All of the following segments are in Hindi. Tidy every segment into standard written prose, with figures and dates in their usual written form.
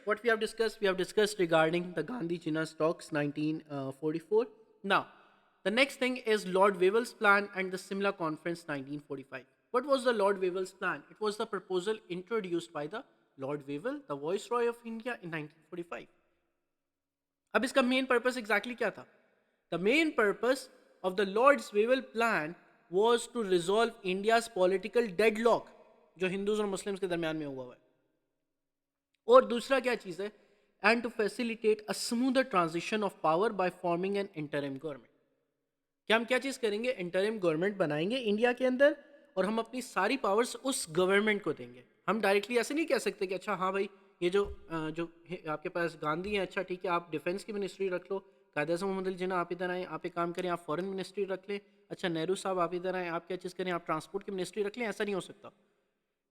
what we have discussed regarding the Gandhi Jinnah talks 1944. Now, the next thing is Lord Wavell's plan and the Simla Conference 1945. What was the Lord Wavell's plan? It was the proposal introduced by the Lord Wavell, the Viceroy of India, in 1945. अब इसका मेन पर्पस एग्जैक्टली क्या था? The main purpose of the Lord's Wavell plan was to resolve India's political deadlock जो हिंदूज और मुस्लिम्स के दरमियान में हुआ है, और दूसरा क्या चीज़ है, and to facilitate a smoother transition of power by forming an interim government. क्या हम क्या चीज़ करेंगे? इंटरिम गवर्नमेंट बनाएंगे इंडिया के अंदर और हम अपनी सारी पावर्स उस गवर्नमेंट को देंगे. हम डायरेक्टली ऐसे नहीं कह सकते कि अच्छा हाँ भाई ये आपके पास गांधी है, अच्छा ठीक है आप डिफेंस की मिनिस्ट्री रख लो, कायद अज़म मोहम्मद अली जिन्ना आप इधर आएँ, आप एक काम करें आप फॉरेन मिनिस्ट्री रख लें, अच्छा नेहरू साहब आप इधर आएँ, आप क्या चीज़ करें आप ट्रांसपोर्ट की मिनिस्ट्री रख लें. ऐसा नहीं हो सकता.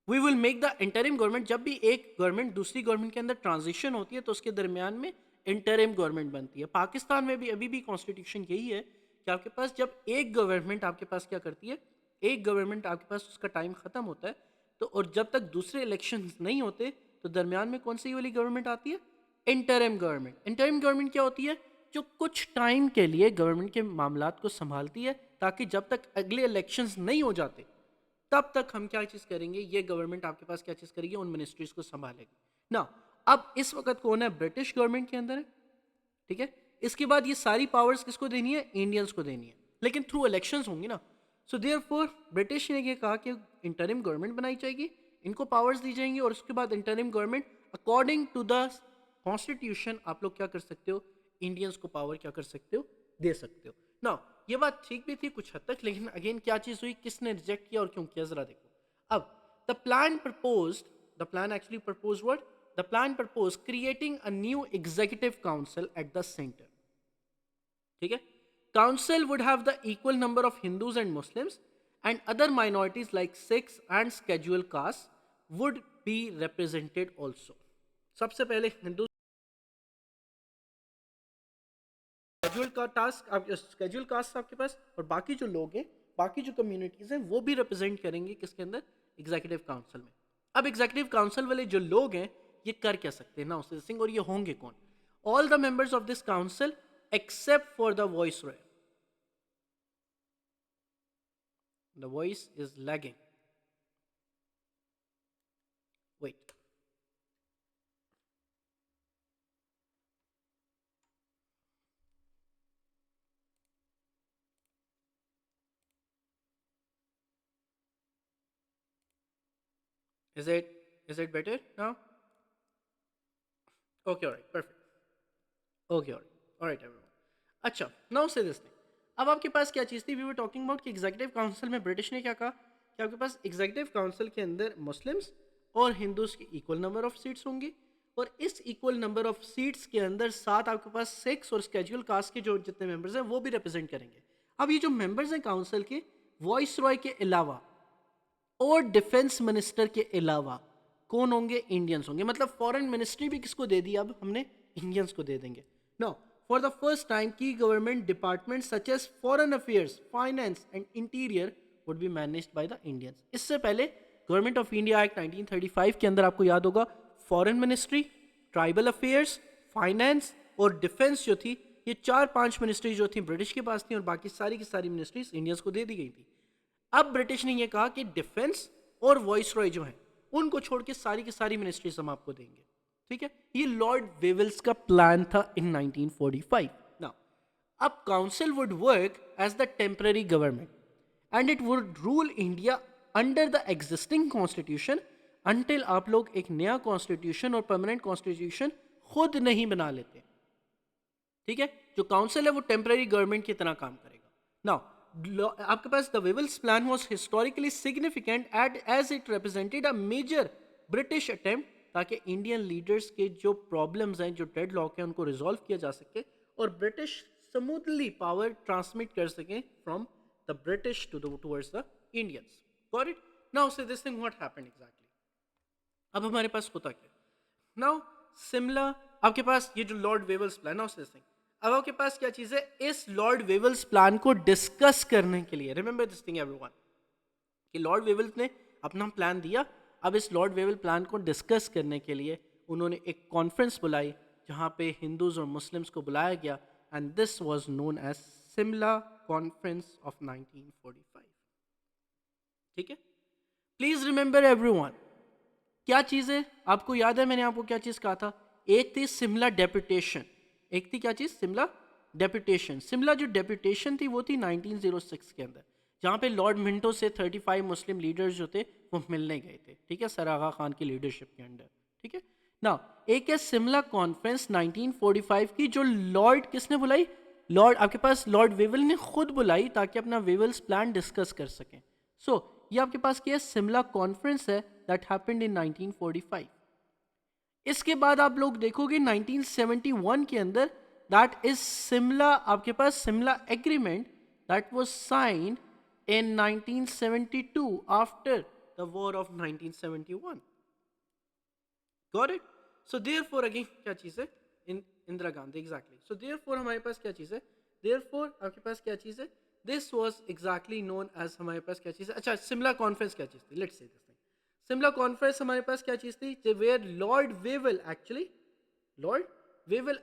We will make the interim government. जब भी एक गवर्नमेंट दूसरी गवर्नमेंट के अंदर ट्रांजिशन होती है तो उसके दरमियान में इंटरिम गवर्नमेंट बनती है. पाकिस्तान में भी अभी भी कॉन्स्टिट्यूशन यही है कि आपके पास जब एक गवर्नमेंट आपके पास क्या करती है, एक गवर्नमेंट आपके पास उसका टाइम ख़त्म होता है तो, और जब तक दूसरे इलेक्शन नहीं होते तो दरमियान में कौन सी वाली गवर्नमेंट आती है? Interim government. इंटरिम गवर्नमेंट क्या होती है? जो कुछ टाइम के लिए गवर्नमेंट के मामलात को संभालती है ताकि जब तक अगले इलेक्शंस नहीं हो जाते तब तक हम क्या चीज़ करेंगे, ये गवर्नमेंट आपके पास क्या चीज़ करेगी, उन मिनिस्ट्रीज को संभालेगी ना. अब इस वक्त कौन है? ब्रिटिश गवर्नमेंट के अंदर है, ठीक है. इसके बाद ये सारी पावर्स किसको देनी है? इंडियंस को देनी है, लेकिन थ्रू इलेक्शंस होंगी ना. सो देयरफॉर ब्रिटिश ने ये कहा कि इंटरिम गवर्नमेंट बनाई जाएगी, इनको पावर्स दी जाएंगी और उसके बाद interim government according to the constitution आप लोग क्या कर सकते हो, इंडियंस को पावर क्या कर सकते हो, दे सकते हो ना. ये बात ठीक भी थी कुछ हद तक, लेकिन अगेन क्या चीज़ हुई, किसने रिजेक्ट किया और क्यों किया, जरा देखो. अब the plan proposed, the plan actually propose what, the plan propose creating a new executive council at the centre. ठीक है. Council would have the equal number of Hindus and Muslims, and other minorities like Sikhs and scheduled castes would be represented also. सबसे पहले हिंदू शेड्यूल का टास्क आप शेड्यूल कास्ट आपके पास, और बाकी जो लोग हैं, बाकी जो कम्युनिटीज हैं वो भी रिप्रेजेंट करेंगे किसके अंदर? एग्जीक्यूटिव काउंसिल में. अब एग्जीक्यूटिव काउंसिल वाले जो लोग हैं ये कर क्या सकते हैं ना उसे सिंह, और ये होंगे कौन? All the members of this council except for the viceroy. The voice is lagging. Wait. Is it better now? Okay, all right, perfect. Okay, all right, everyone. अच्छा, now say this thing. अब आपके पास क्या चीज़ थी? वी वर टॉकिंग अबाउट कि एग्जीक्यूटिव काउंसिल में ब्रिटिश ने क्या कहा कि आपके पास एग्जीक्यूटिव काउंसिल के अंदर मुस्लिम्स और हिंदूज की इक्वल नंबर ऑफ सीट्स होंगी, और इस इक्वल नंबर ऑफ सीट्स के अंदर साथ आपके पास सिक्स और स्केड्यूल कास्ट के जो जितने मेंबर्स हैं वो भी रिप्रेजेंट करेंगे. अब ये जो मेंबर्स हैं काउंसिल के, वॉइस रॉय के अलावा और डिफेंस मिनिस्टर के अलावा कौन होंगे? इंडियंस होंगे. मतलब फॉरेन मिनिस्ट्री भी किसको दे दी? अब हमने इंडियंस को दे देंगे. No, for the first time की government department such as foreign affairs, finance and interior would be managed by the Indians. इससे पहले गवर्नमेंट ऑफ इंडिया एक्ट 1935 के अंदर आपको याद होगा foreign ministry, tribal affairs, finance और डिफेंस जो थी, ये 4-5 मिनिस्ट्री जो थी ब्रिटिश के पास थी और बाकी सारी की सारी मिनिस्ट्रीज इंडियंस को दे दी गई थी. अब ब्रिटिश ने यह कहा कि डिफेंस और वॉइस रॉय जो है उनको छोड़ के सारी की सारी मिनिस्ट्रीज हम आपको देंगे. ठीक है. ये लॉर्ड वेवल्स का प्लान था इन 1945. नाउ अब council would work as the temporary government and it would rule India under the existing constitution until आप लोग एक नया कॉन्स्टिट्यूशन और परमानेंट कॉन्स्टिट्यूशन खुद नहीं बना लेते. ठीक है. जो काउंसिल है वो टेम्पररी गवर्नमेंट की तरह काम करेगा. नाउ आपके पास the Wavell's plan was historically significant as it represented a major British attempt ताकि इंडियन लीडर्स के जो प्रॉब्लम्स हैं, जो डेडलॉक हैं, उनको रिजॉल्व किया जा सके और ब्रिटिश स्मूथली पावर ट्रांसमिट कर सकें from the British towards the Indians. Got it. Now say this thing what happened exactly. अब हमारे पास होता क्या? नाउ सिमिलर आपके पास ये जो Lord Wavell's plan, now say this thing, अब आपके पास क्या चीज़ है? इस लॉर्ड वेवल्स प्लान को डिस्कस करने के लिए, रिमेंबर दिस थिंग एवरीवन, कि लॉर्ड वेवल्स ने अपना प्लान दिया. अब इस लॉर्ड वेवल प्लान को डिस्कस करने के लिए उन्होंने एक कॉन्फ्रेंस बुलाई जहाँ पे हिंदूज और मुस्लिम्स को बुलाया गया, and this was known as Simla conference of 1945. ठीक है, प्लीज रिमेंबर एवरीवन, क्या चीज़ है आपको याद है मैंने आपको क्या चीज़ कहा था? एक थी सिमला डेपुटेशन, एक थी क्या चीज़? सिमला डेपुटेशन. सिमला जो डेपुटेशन थी वो थी 1906 के अंदर, जहाँ पे लॉर्ड मिंटो से 35 मुस्लिम लीडर्स जो थे वो मिलने गए थे. ठीक है, सर आगा खान की लीडरशिप के अंडर. ठीक है ना. एक है सिमला कॉन्फ्रेंस 1945 की, जो लॉर्ड किसने बुलाई? लॉर्ड आपके पास लॉर्ड वेवल ने खुद बुलाई ताकि अपना वेवल्स प्लान डिस्कस कर सकें. सो ये आपके पास क्या है? सिमला कॉन्फ्रेंस है दैट हैपेंड इन 1945. इसके बाद आप लोग देखोगे 1971 के अंदर दैट इज सिमला, आपके पास Simla agreement that was signed in 1972 after the war of 1971. Got it? So therefore again क्या चीज़ है? Indira Gandhi. Exactly. So therefore हमारे पास क्या चीज़ है? Therefore आपके पास क्या चीज़ है? This was exactly known as, हमारे पास क्या चीज़ है? अच्छा, सिमला कॉन्फ्रेंस क्या चीज़ थी? Let's say this thing. Simla conference हमारे पास क्या चीज़ थी? Where Lord Wavell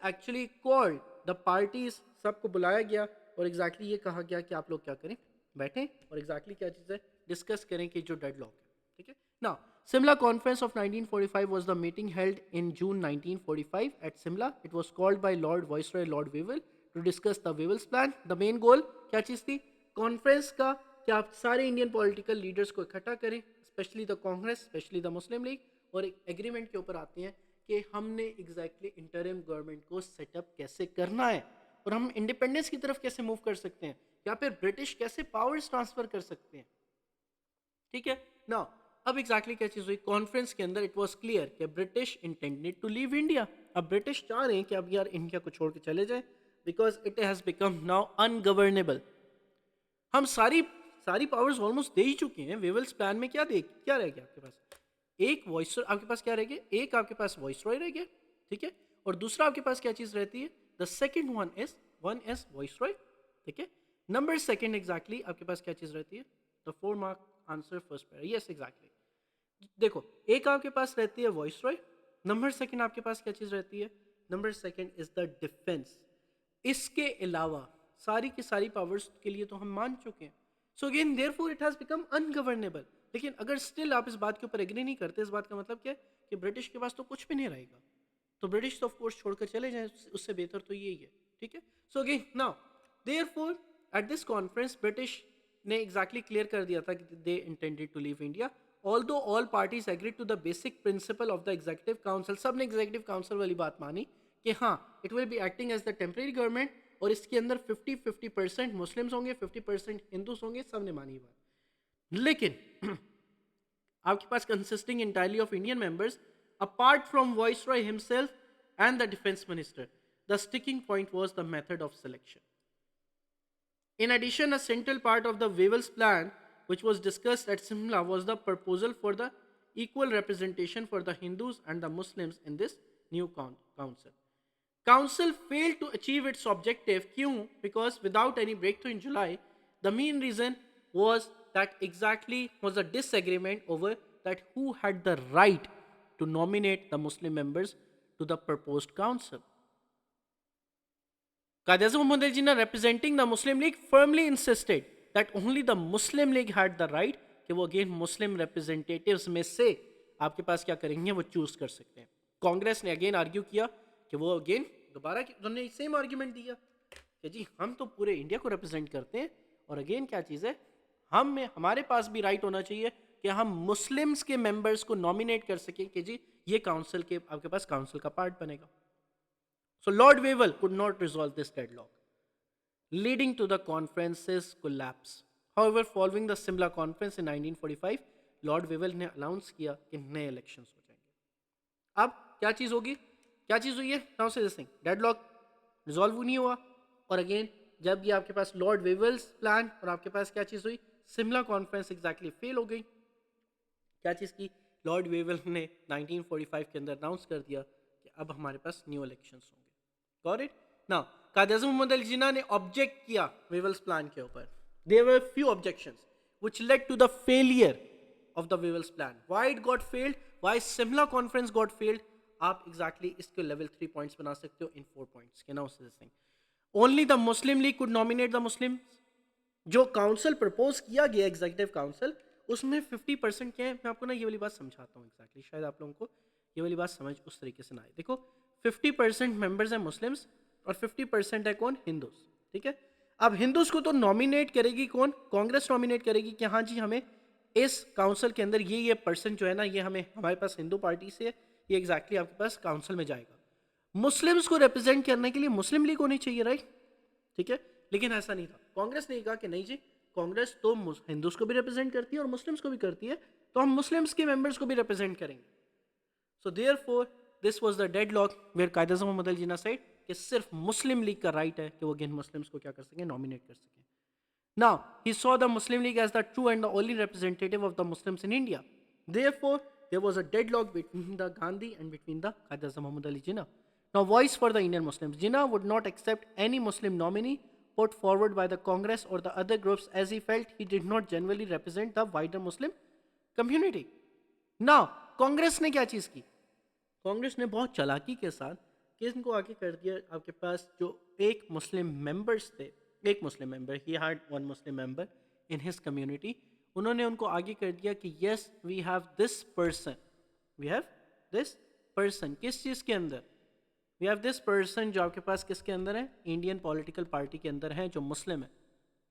actually called the parties, सबको बुलाया गया और exactly ये कहा गया कि आप लोग क्या करें? बैठें और एग्जैक्टली क्या चीज़ है डिस्कस करें कि जो डेडलॉक है. ठीक है ना. Simla conference of 1945 was the meeting held in June 1945 at Simla. It was called by Lord viceroy Lord Wavell to discuss the Wavell's plan. The main goal क्या चीज़ थी कॉन्फ्रेंस का? कि आप सारे इंडियन पॉलिटिकल लीडर्स को इकट्ठा करें, specially the Congress, specially the Muslim league, और एक एग्रीमेंट के ऊपर आते हैं कि हमने एग्जैक्टली इंटरिम गवर्नमेंट को सेटअप कैसे करना है और हम इंडिपेंडेंस की तरफ कैसे मूव कर सकते हैं, या फिर ब्रिटिश कैसे पावर्स ट्रांसफर कर सकते हैं. ठीक है ना. अब एग्जैक्टली क्या चीज हुई कॉन्फ्रेंस के अंदर? इट वाज क्लियर कि British intended to leave India. अब ब्रिटिश चाह रहे हैं कि अब यार इंडिया को छोड़ के चले जाए, because it has become now ungovernable. हम सारी सारी पावर्स ऑलमोस्ट दे ही चुके हैं. वेवल्स प्लान में क्या रह गया आपके पास? एक वॉइस आपके पास क्या रह गया? एक आपके पास वॉइस रॉय रह गया. ठीक है, और दूसरा आपके पास क्या चीज रहती है? The second one is voice Roy. ठीक है. नंबर सेकेंड एग्जैक्टली आपके पास क्या चीज रहती है? The 4 mark answer first para. Yes exactly. देखो, एक आपके पास रहती है वॉइस रॉय. नंबर सेकेंड आपके पास क्या चीज रहती है? Number second is the defence. इसके अलावा सारी की सारी पावर्स के लिए तो हम मान चुके हैं. So again therefore it has become ungovernable. लेकिन अगर स्टिल आप इस बात के ऊपर एग्री नहीं करते, इस बात का मतलब क्या है कि ब्रिटिश के पास तो कुछ भी नहीं रहेगा, तो ब्रिटिश तो ऑफ कोर्स छोड़कर चले जाएं, उससे बेहतर तो यही है. ठीक है. So again now therefore at this conference British ने एग्जैक्टली क्लियर कर दिया था कि they intended to leave India. Although all parties agreed to the basic principle of the executive council. सब ने एग्जीक्यूटिव काउंसिल वाली बात मानी कि हाँ it will be acting as the temporary government, और इसके अंदर 50% मुस्लिम्स होंगे, 50% हिंदूस होंगे. सब ने मानी बात. लेकिन आपके पास consisting entirely of Indian members apart from viceroy himself and the defence minister, the sticking point was the method of selection. In addition, a central part of the Wavell's plan, which was discussed at Simla, was the proposal for the equal representation for the Hindus and the Muslims in this new council. Council failed to achieve its objective. Kyun? Because without any breakthrough in July, the main reason was that exactly was a disagreement over that who had the right to nominate the Muslim members to the proposed council. Qaid Azam Muhammad Jinnah, representing the Muslim League, firmly insisted that only the Muslim League had the right कि वो अगेन मुस्लिम रिप्रेजेंटेटिव्स में से आपके पास क्या करेंगे, वो चूज कर सकते हैं. कांग्रेस ने अगेन आर्ग्यू किया कि वो अगेन दोबारा उन्होंने सेम आर्ग्यूमेंट दिया कि जी हम तो पूरे इंडिया को रिप्रेजेंट करते हैं, और अगेन क्या चीज़ है, हमारे पास भी राइट होना चाहिए कि हम मुस्लिम्स के मेंबर्स को नॉमिनेट कर सकें कि जी ये काउंसिल के आपके पास काउंसिल का पार्ट बनेगा. So Lord Wavell could not resolve this deadlock, leading to the conference's collapse. However, following the Simla conference in 1945, Lord Wavell ने अनाउंस किया कि नए इलेक्शंस हो जाएंगे. अब क्या चीज़ होगी? क्या चीज़ हुई है? Now say this thing, deadlock resolve नहीं हुआ, और अगेन जब ये आपके पास लॉर्ड वेवल्स प्लान और आपके पास क्या चीज़ हुई, सिमला कॉन्फ्रेंस एग्जैक्टली फेल हो गई. क्या चीज़ की? लॉर्ड वेवल ने 1945 के अंदर अनाउंस कर दिया कि अब हमारे पास न्यू इलेक्शंस होंगे. Got it? Now, Qaid Azam Muhammad Ali Jinnah ने ऑब्जेक्ट किया वेवल्स प्लान के ऊपर. There were few objections which led to the failure of the Wavell's plan. Why it got failed? Why Simla conference got failed? आप एग्जैक्टली इसको लेवल 3 पॉइंट्स बना सकते हो इन 4 पॉइंट्स के now this thing only the Muslim league could nominate the मुस्लिम जो काउंसिल प्रपोज किया गया एग्जीक्यूटिव काउंसिल उसमें 50% क्या है मैं आपको ना ये वाली बात समझाता हूँ एग्जैक्टली शायद आप लोगों को ये वाली बात समझ उस तरीके से ना आए देखो 50% मेंबर्स हैं मुस्लिम्स और 50% है कौन हिंदूज ठीक है अब हिंदूज को तो नॉमिनेट करेगी कौन कांग्रेस नॉमिनेट करेगी कि हाँ जी हमें इस काउंसिल के अंदर ये पर्सन जो है ना ये हमें हमारे पास हिंदू पार्टी से है ये एग्जैक्टली आपके पास काउंसिल में जाएगा मुस्लिम्स को रिप्रेजेंट करने के लिए मुस्लिम लीग होनी चाहिए राइट ठीक है लेकिन ऐसा नहीं था कांग्रेस ने कहा कि नहीं जी कांग्रेस तो हिंदूज को भी रिप्रेजेंट करती है और मुस्लिम्स को भी करती है तो हम मुस्लिम्स के मेंबर्स को भी रिप्रेजेंट करेंगे so therefore this was the deadlock where Quaid Azam Mohammad Ali Jinnah said कि सिर्फ मुस्लिम लीग का राइट है कि वो अगेन मुस्लिम्स को क्या कर सकें नॉमिनेट कर सकें now he saw the Muslim League as the true and the only representative of the Muslims in India therefore there was a deadlock between the Gandhi and between the Quaid Azam Mohammad Ali Jinnah Now, voice for the Indian Muslims. Jinnah would not accept any Muslim nominee put forward by the Congress or the other groups as he felt he did not genuinely represent the wider Muslim community. Now, Congress ने क्या चीज़ की कांग्रेस ने बहुत चालाकी के साथ केस इनको आगे कर दिया आपके पास जो एक मुस्लिम मेंबर्स थे एक मुस्लिम मेंबर ही had one Muslim member in his community उन्होंने उनको आगे कर दिया कि yes we have this person किस चीज़ के अंदर वी हैव दिस पर्सन जो आपके पास किसके अंदर है इंडियन पॉलिटिकल पार्टी के अंदर है जो मुस्लिम है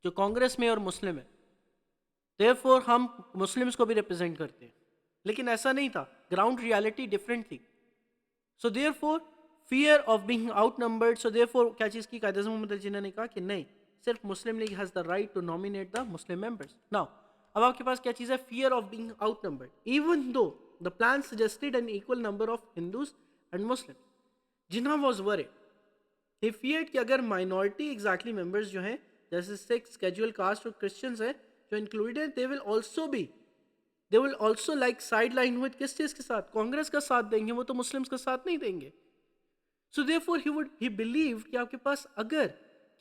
जो कांग्रेस में और मुस्लिम है देयरफॉर हम मुस्लिम्स को भी रिप्रेजेंट करते हैं लेकिन ऐसा नहीं था ग्राउंड रियलिटी डिफरेंट थी so therefore fear of being out numbered so therefore क्या चीज़ की कायद आज़म मोहम्मद अली जिन्ना ने कहा कि नहीं सिर्फ Muslim League has the right to nominate the Muslim members now अब आपके पास क्या चीज़ है fear of being outnumbered even though the plan suggested an equal number of Hindus and Muslim Jinnah was worried he feared कि अगर माइनॉरिटी एग्जैक्टली मेंबर्स जो हैं जैसे सिक्स स्केड्यूल कास्ट और क्रिश्चियंस हैं जो included they will also like sideline with किस चीज़ के साथ कांग्रेस का साथ देंगे वो तो मुस्लिम्स का साथ नहीं देंगे सो देयरफॉर ही बिलीव कि आपके पास अगर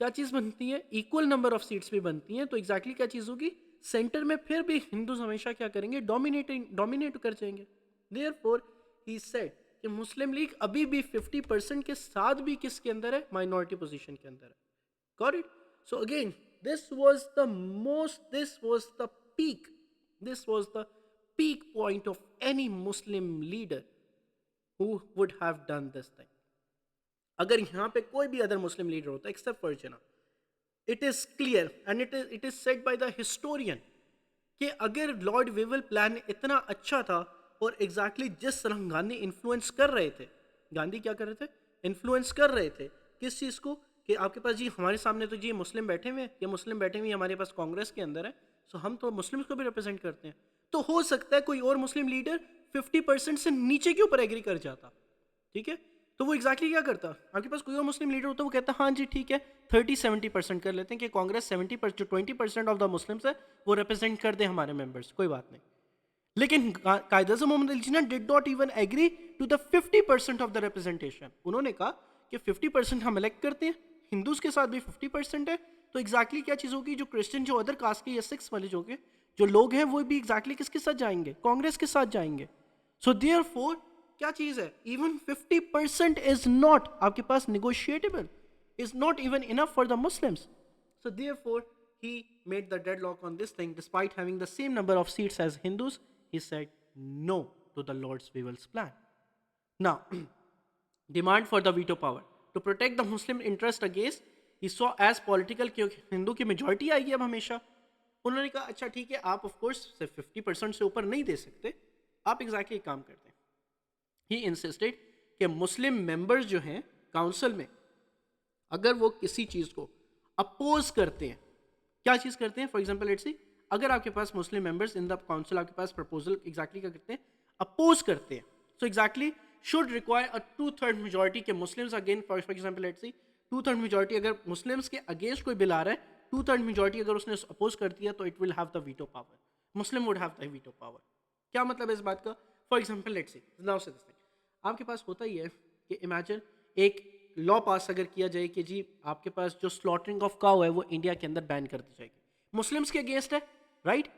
क्या चीज़ बनती है इक्वल नंबर ऑफ सीट्स भी बनती हैं तो एग्जैक्टली क्या चीज़ होगी सेंटर में फिर भी हिंदूज हमेशा क्या करेंगे डोमिनेट कर जाएंगे देयरफॉर ही सेड कि मुस्लिम लीग अभी भी 50% के साथ भी किसके अंदर है माइनॉरिटी पोजीशन के अंदर है got it so again this was the peak point of any Muslim leader who would have done this thing अगर यहाँ पे कोई भी अदर मुस्लिम लीडर होता except for Jinnah it is clear and it is said by the historian कि अगर लॉर्ड वेवल प्लान इतना अच्छा था और एग्जैक्टली जिस तरह गांधी इन्फ्लुएंस कर रहे थे गांधी क्या कर रहे थे इन्फ्लुएंस कर रहे थे किस चीज़ को कि आपके पास जी हमारे सामने तो जी मुस्लिम बैठे हुए हैं ये मुस्लिम बैठे हुए हमारे पास कांग्रेस के अंदर है सो हम तो मुस्लिम्स को भी रिप्रेजेंट करते हैं तो हो सकता है कोई और मुस्लिम लीडर 50% से नीचे के ऊपर एग्री कर जाता ठीक है तो वो एग्जैक्टली क्या करता आपके पास कोई और मुस्लिम लीडर होता वो कहता हाँ जी ठीक है 30-70% कर लेते हैं कि कांग्रेस 70% जो 20% ऑफ द मुस्लिम्स है वो रिप्रेजेंट कर दे हमारे मेंबर्स कोई बात नहीं लेकिन Quaid Azam Mohammad Ali Jinnah did not even agree to the 50% of the representation उन्होंने कहा कि 50% हम इलेक्ट करते हैं हिंदूज के साथ भी 50% है तो एग्जैक्टली क्या चीज़ होगी जो क्रिश्चियन जो अदर कास्ट के या सिक्स वाले जो लोग हैं वो भी एग्जैक्टली किसके साथ जाएंगे कांग्रेस के साथ जाएंगे सो देयरफॉर क्या चीज़ है इवन 50% इज नॉट आपके पास negotiable is not even enough for the Muslims so therefore he made the deadlock on this thing despite having the same number of seats as Hindus. He said no to the Lord's Weevils plan. Now, demand for the veto power. To protect the Muslim interest against, he saw as political कि हिंदू की मेजॉरिटी आएगी अब हमेशा उन्होंने कहा अच्छा ठीक है आप ऑफ कोर्स सिर्फ 50% से ऊपर नहीं दे सकते आप एग्जैक्टली काम करते हैं ही इंसिस्टेड कि मुस्लिम मेंबर्स जो हैं काउंसिल में अगर वो किसी चीज़ को अपोज करते हैं क्या चीज़ करते हैं फॉर एग्जाम्पल लेट्स सी अगर आपके पास Muslim members in the council आपके पास प्रपोजल एग्जैक्टली क्या करते हैं अपोज करते हैं so exactly should require a 2/3 majority के Muslims again for example let's see 2/3 majority अगर मुस्लिम्स के अगेंस्ट कोई बिल आ रहा है 2/3 मेजॉरिटी अगर उसने अपोज कर दिया तो it will have the veto power Muslim would have the veto power क्या मतलब है इस बात का for example let's C now say this thing आपके पास होता ही है कि इमेजिन एक लॉ पास अगर किया जाए कि जी आपके पास जो स्लॉटरिंग ऑफ काउ है वो इंडिया के अंदर बैन कर दी जाएगी मुस्लिम्स के अगेंस्ट है राइट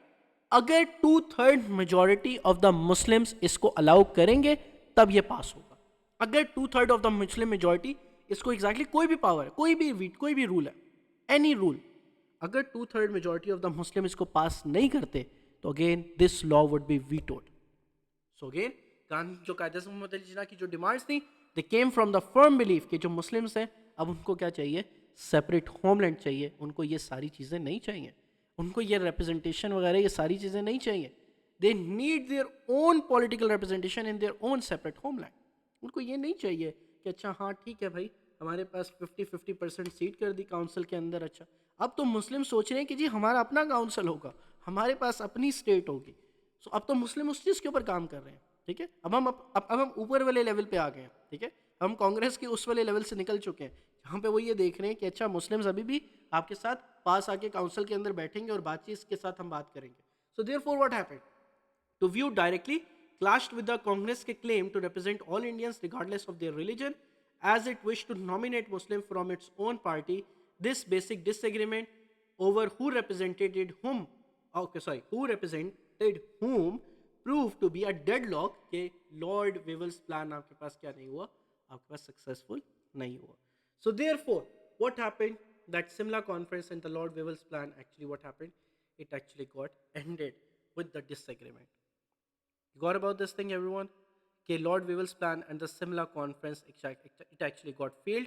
अगर 2/3 मेजॉरिटी ऑफ द मुस्लिम्स इसको अलाउ करेंगे तब ये पास होगा अगर 2/3 ऑफ द मुस्लिम मेजॉरिटी, इसको एग्जैक्टली कोई भी पावर है, कोई भी रूल है, एनी रूल, अगर 2/3 मेजॉरिटी ऑफ द मुस्लिम इसको पास नहीं करते तो again this law would be vetoed. So again Gandhi जो कायदे से मोहम्मद अली जिन्ना की जो डिमांड्स थी, they came from the firm belief कि जो मुस्लिम्स हैं अब उनको क्या चाहिए, सेपरेट होमलैंड चाहिए, उनको ये सारी चीज़ें नहीं चाहिए, उनको ये रिप्रेजेंटेशन वगैरह ये सारी चीज़ें नहीं चाहिए. They need their own political representation in their own separate homeland. उनको ये नहीं चाहिए कि अच्छा हाँ ठीक है भाई हमारे पास 50-50% सीट कर दी काउंसिल के अंदर. अच्छा अब तो मुस्लिम सोच रहे हैं कि जी हमारा अपना काउंसिल होगा, हमारे पास अपनी स्टेट होगी. सो अब तो मुस्लिम उस चीज़ के ऊपर काम कर रहे हैं. ठीक है, अब हम ऊपर वाले लेवल पे आ गए हैं. ठीक है, हम कांग्रेस के उस वाले लेवल से निकल चुके हैं जहाँ पे वो ये देख रहे हैं कि अच्छा मुस्लिम्स अभी भी आपके साथ पास आके काउंसिल के अंदर बैठेंगे और बातचीत के साथ हम बात करेंगे. So therefore what happened, to view directly clashed with the Congress' claim to represent all Indians regardless of their religion, as it wished to nominate Muslim from its own party. This basic disagreement over who represented whom proved to be a deadlock कि Lord Wevel's plan आपके पास क्या नहीं हुआ, आपके पास successful नहीं हुआ. So therefore, what happened? That Simla conference and the Lord Wevel's plan, actually what happened? It actually got ended with the disagreement. You got about this thing, everyone? Okay, Lord Wevel's plan and the Simla conference, it actually got failed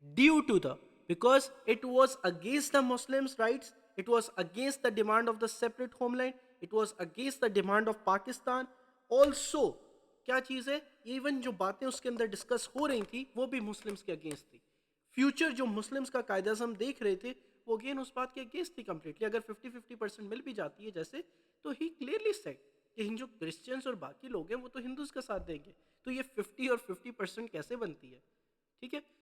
due to because it was against the Muslims' rights, it was against the demand of the separate homeland, it was against the demand of Pakistan. Also, क्या चीज़ है, इवन जो बातें उसके अंदर डिस्कस हो रही थी वो भी मुस्लिम्स के अगेंस्ट थी. फ्यूचर जो मुस्लिम्स का कायदा हम देख रहे थे वो अगेन उस बात के अगेंस्ट थी कम्प्लीटली. अगर 50-50% मिल भी जाती है जैसे, तो ही क्लियरली सेड कि जो क्रिश्चियंस और बाकी लोग हैं वो तो हिंदूज का साथ देंगे, तो ये 50 और 50% कैसे बनती है. ठीक है,